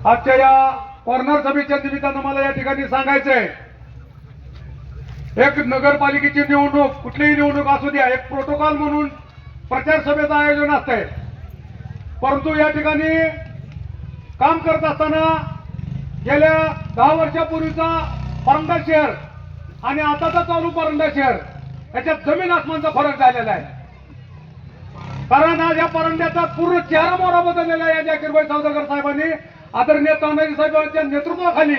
आजच्या या कॉर्नर सभेच्या निमित्तानं मला या ठिकाणी सांगायचंय, एक नगरपालिकेची निवडणूक कुठलीही निवडणूक असू द्या, एक प्रोटोकॉल म्हणून प्रचार सभेचं आयोजन असतंय. परंतु या ठिकाणी काम करत असताना गेल्या 10 वर्षापूर्वीचा परंडा शहर आणि आताचा चालू परंडा शहर याच्यात जमीन आसमानचा फरक झालेला आहे. कारण आज या परंड्याचा पूर्ण चेहरा मोहरा बदललेला आहे. या जाकीरभाई सौदागर साहेबांनी आदरणीय तानाजी साहेबांच्या नेतृत्वाखाली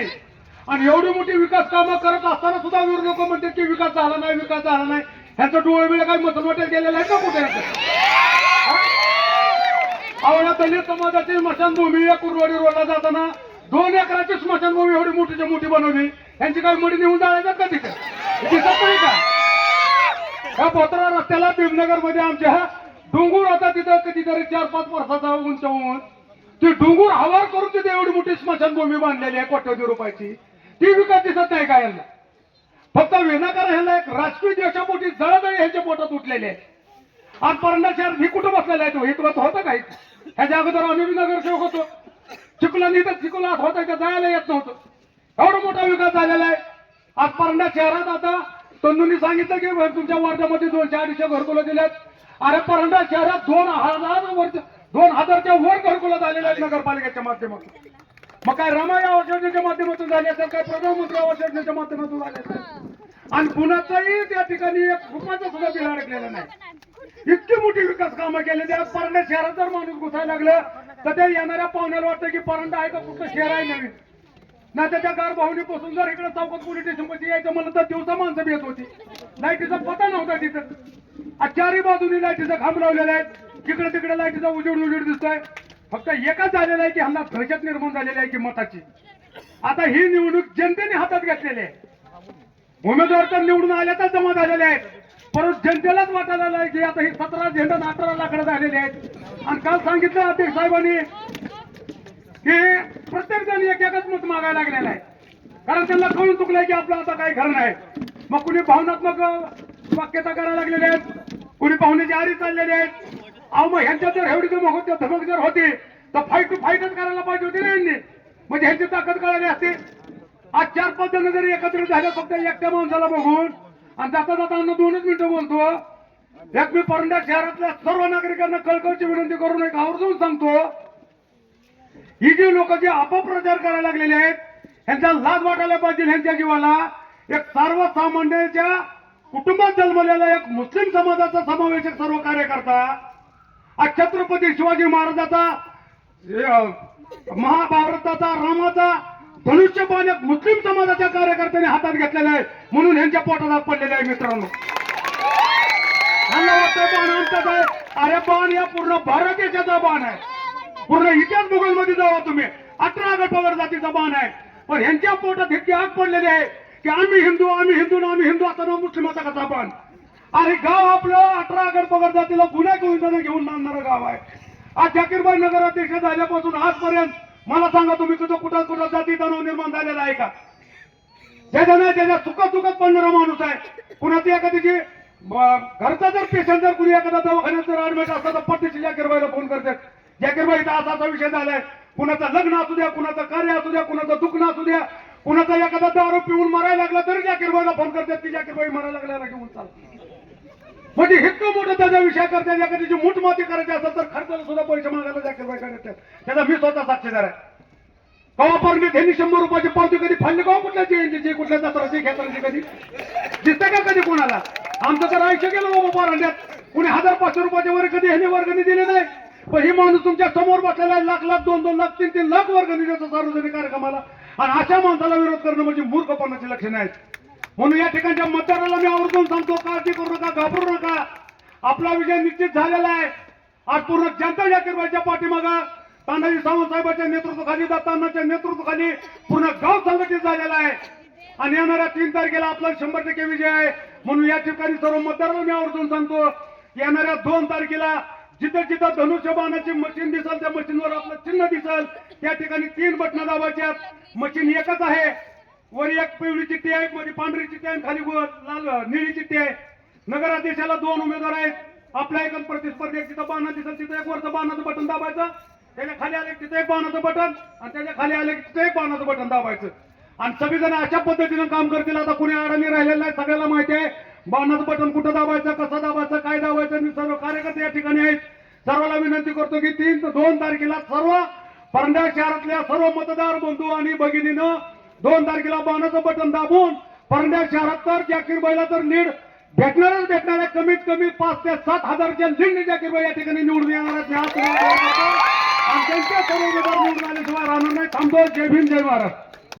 आणि एवढी मोठी विकास कामं करत असताना सुद्धा विरोधी लोक म्हणतात की विकास झाला नाही, विकास झाला नाही. ह्यांचं डोळे बिळे काही मसलवट्यात गेलेलं आहे का कुठे? आवळा दलित समाजाची स्मशानभूमी या कुरवाडी रोडला जाताना 2 एकराची स्मशानभूमी एवढी मोठीच्या मोठी बनवली. यांची काही मडी नेऊन जायचं का तिथे? दिसत नाही का? ह्या बोत्रा रस्त्याला भीमनगर मध्ये आमच्या डोंगूर होता, तिथं कधीतरी 4-5 वर्षाचा उंच होऊन ती डोंगूर हवार करून तिथे एवढी मोठी स्मशानभूमी बांधलेली आहे कोट्यवधी रुपयाची. ती विकत दिसत नाही का यांना? फक्त विनाकारण ह्याला एक राजकीय द्वेषापोटी जळजळ ह्याच्या पोटात उठलेले आहे. आज परंडा शहर ही कुठं बसलेला आहे? तो हे तुला होतं काय? ह्याच्या अगोदर आम्ही नगरसेवक होतो. चिखलानी तर चिखला होता का जायला येत नव्हतं. एवढा मोठा विकास झालेला आहे. आज परंडा शहरात आता तन्नूंनी सांगितलं की तुमच्या वार्डामध्ये 200-250 घरकुलं दिलेत. अरे परंडा शहरात 2000च्या वर घरकुलं झालेले आहेत नगरपालिकेच्या माध्यमातून. मग काय रमाई आवास योजनेच्या माध्यमातून झाले असेल, काय प्रधानमंत्री आवास योजनेच्या माध्यमातून झाले असेल. आणि पुण्याचाही त्या ठिकाणी 1 रुपयाचा सुद्धा बिल अडकलेलं नाही. इतकी मोठी विकास कामं केली. त्या परंडा शहरात जर माणूस घुसायला लागलं तर ते येणाऱ्या पाहुण्याला वाटतं की परंडा आहे का कुठलं शहर आहे नवीन. नाही त्याच्या गारभावनी पासून जर इकडे चौकात पोलीस स्टेशन मध्ये यायचं म्हणलं तर दिवसा माणसं येत होती. लाईटीचा पता नव्हता तिथं. चारही बाजूनी लाईटीचा खांब लावलेला आहे. जिकडे तिकडे लाईटीचा उजेड दिसतोय. फक्त एकच झालेला आहे की ह्यांना दहशत निर्माण झालेली आहे की मताची. आता ही निवडणूक जनतेने हातात घेतलेली आहे. उमेदवार तर निवडून आल्यातच जमा झालेले आहेत, परंतु जनतेलाच वाटायला आहे की आता ही 17 झेंडा 18 लाकडं झालेले आहेत. आणि काल सांगितलं अध्यक्ष साहेबांनी की प्रत्येक जण एकच मत मागायला लागलेला आहे. कारण त्यांना कळून चुकलंय की आपलं आता काही खरं नाही. मग कुणी भावनात्मक वाक्यता करायला लागलेले आहेत, कुणी पाहुण्याची आरी चाललेले आहेत. अहो मग ह्यांच्या जर एवढी धमक जर होती तर फाईट टू फाईटच करायला पाहिजे होती ना यांनी. म्हणजे ह्यांची ताकद कळाली असते. आज 4-5 जण जरी एकत्रित झाले फक्त एकट्या माणसाला बघून आणि जाता जाता 2च मिनिटं बोलतो. एक मी परंडा शहरातल्या सर्व नागरिकांना कळकळची विनंती करून एक आवर्जून सांगतो, ही जी लोक जे अपप्रचार करायला लागलेले आहेत ह्यांचा लाज वाटायला पाहिजे. ह्यांच्या जीवाला एक सर्वसामान्यांच्या कुटुंबात जन्मलेला एक मुस्लिम समाजाचा समावेशक सर्व कार्यकर्ता, आज छत्रपती शिवाजी महाराजाचा, महाभारताचा, रामाचा धनुष्यबाण एक मुस्लिम समाजाच्या कार्यकर्त्यांनी हातात घेतलेला आहे. म्हणून ह्यांच्या पोटात पडलेले आहे. मित्रांनो, ह्यांना वाटतं बाण आमचाच आहे. अरे बाण या पूर्ण भारत देशाचा बाण आहे. पूर्ण इतिहास भूगोल मध्ये जावा तुम्ही, 18 गट पगार जातीचा बाण आहे. पण ह्यांच्या पोटात इतकी आग पडलेली आहे की आम्ही हिंदू असताना मुस्लिमाचा कसा बाण. अरे गाव आपलं 18 गट पगार जातीला गुन्हा घेऊन मानणारं गाव आहे. आज जाकीरभाई नगराध्यक्ष झाल्यापासून आजपर्यंत मला सांगा तुम्ही कुठं जाती तणाव निर्माण झालेला आहे का? त्याच्या चुकत पडणारा माणूस आहे. कुणाची एखाद्याची घरचा जर पेशंट जर कुणी एखादा दवाखान्यात जर ऍडमिट असता तर पट्टीशी जाकीरबाईला फोन करतात, जाकीरबाई असा विषय झालाय. कुणाचं लग्न असू द्या, कुणाचं कार्य असू द्या, कुणाचं दुखणं असू द्या, कुणाचा एखादा दारू पिऊन मरायला लागला तरी जाकीरबाईला फोन करतात की जाकीरबाई मरायला लागल्याला घेऊन चालतात. म्हणजे इतकं मोठं त्याचा विषय करतात. एखाद्याची मूठमाती करायची असेल तर खर्चाला सुद्धा पैसे मागायला जाकीरबाई करतात. त्याचा मी स्वतः साक्षीदार आहे. कवापर्यंत त्यांनी 100 रुपयाची पावती कधी फाडली का? कुठल्या जयंतीची, कुठल्या दसऱ्याची, खेत्राची कधी दिसतं का कधी कोणाला? आमचं तर आयुष्य गेलं बाबा पारंड्यात. कुणी 1000-500 रुपयाचे वर कधी ह्याने वर्गणी दिले नाही. पण ही माणूस तुमच्या समोर बसलेला आहे, 1,00,000, 2-2 लाख, 3-3 लाख वर्गणी देतो सार्वजनिक कार्यक्रमाला. आणि अशा माणसाला विरोध करणं म्हणजे मूर्खपणाची लक्षणं आहेत. म्हणून या ठिकाणच्या मतदाराला मी आवर्जून सांगतो, काळजी करू नका, घाबरू नका. आपला विजय निश्चित झालेला आहे. आज पूर्ण जनता जाकीरबाईच्या पाठीमागं तानाजी सावंत साहेबांच्या नेतृत्वाखाली, दत्तांनाच्या नेतृत्वाखाली पूर्ण गाव संघटित झालेला आहे. आणि येणाऱ्या 3 तारखेला आपला 100% विजय आहे. म्हणून या ठिकाणी सर्व मतदारांना मी आवर्जून सांगतो, येणाऱ्या 2 तारखेला जिथं जिथं धनुष्यबाणाची मशीन दिसल त्या मशीनवर आपलं चिन्ह दिसल. त्या ठिकाणी 3 बटणं दाबायच्यात. मशीन एकच आहे. वर एक पिवळी चिठ्ठी आहे, मध्ये पांढरी चिठ्ठी आहे, खाली लाल निळी चिठ्ठी आहे. नगराध्यक्षाला 2 उमेदवार आहेत. आपल्या एक प्रतिस्पर्धी जिथं बाणा दिसल तिथं एक वरचं बाणाचं बटन दाबायचं, त्याच्या खाली आले की तिथे एक बाणाचं बटन आणि त्याच्या खाली आले की तिथे एक बाणाचं बटन दाबायचं आणि सगळेजण अशा पद्धतीनं काम करतील. आता कुणी अडणी राहिलेलं नाही, सगळ्याला माहिती आहे बाणाचं बटन कुठं दाबायचं, कसं दाबायचं, काय दाबायचं. आणि सर्व कार्यकर्ते या ठिकाणी आहेत. सर्वांना विनंती करतो की 3 ते 2 तारखेला सर्व परंडा शहरातल्या सर्व मतदार बंधू आणि भगिनीनं 2 तारखेला बाणाचं बटन दाबून परंडा शहरात तर जाकीरबाईला तर लीड भेटणारच भेटणार आहे. कमीत कमी 5 ते 7 हजारच्या लीडने जाकीरबाई या ठिकाणी निवडून येणार आहेत. आणि त्यांच्या सर्व उमेदवार निवडून आल्याशिवाय राहणार नाही. थांबतो. जय भीम, जय महाराष्ट्र.